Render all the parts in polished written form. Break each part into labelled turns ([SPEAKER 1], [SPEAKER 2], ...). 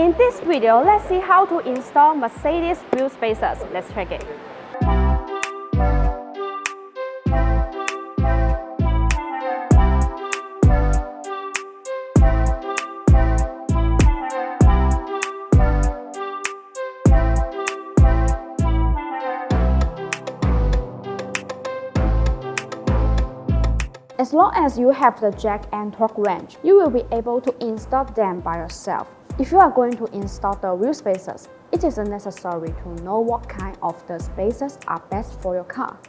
[SPEAKER 1] In this video, let's see how to install Mercedes wheel spacers. Let's check it. As long as you have the jack and torque wrench, you will be able to install them by yourself. If you are going to install the wheel spacers, it is necessary to know what kind of the spacers are best for your car.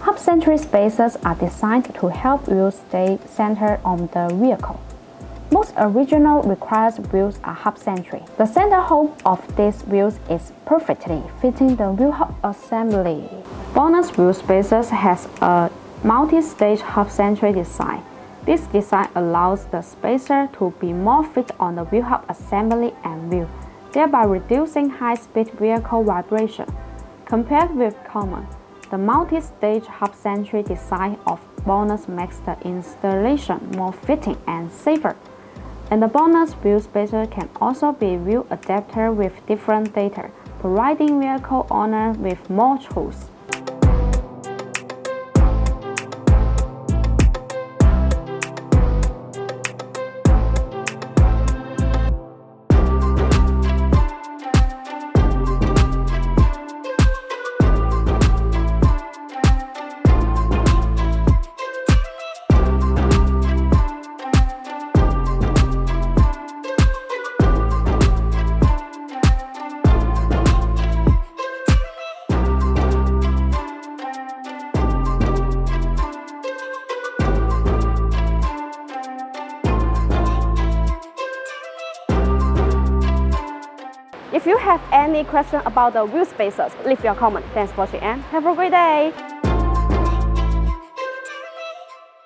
[SPEAKER 1] Half-century spacers are designed to help wheels stay centered on the vehicle. Most original required wheels are half-century. The center hole of these wheels is perfectly fitting the wheel hub assembly. BONOSS wheel spacers has a multi-stage half-century design. This design allows the spacer to be more fit on the wheel hub assembly and wheel, thereby reducing high-speed vehicle vibration. Compared with common, the multi-stage half-century design of BONOSS makes the installation more fitting and safer. And the BONOSS wheel spacer can also be wheel adapter with different data, providing vehicle owner with more choice. If you have any question about the wheel spacers, leave your comment. Thanks for watching and have a great day!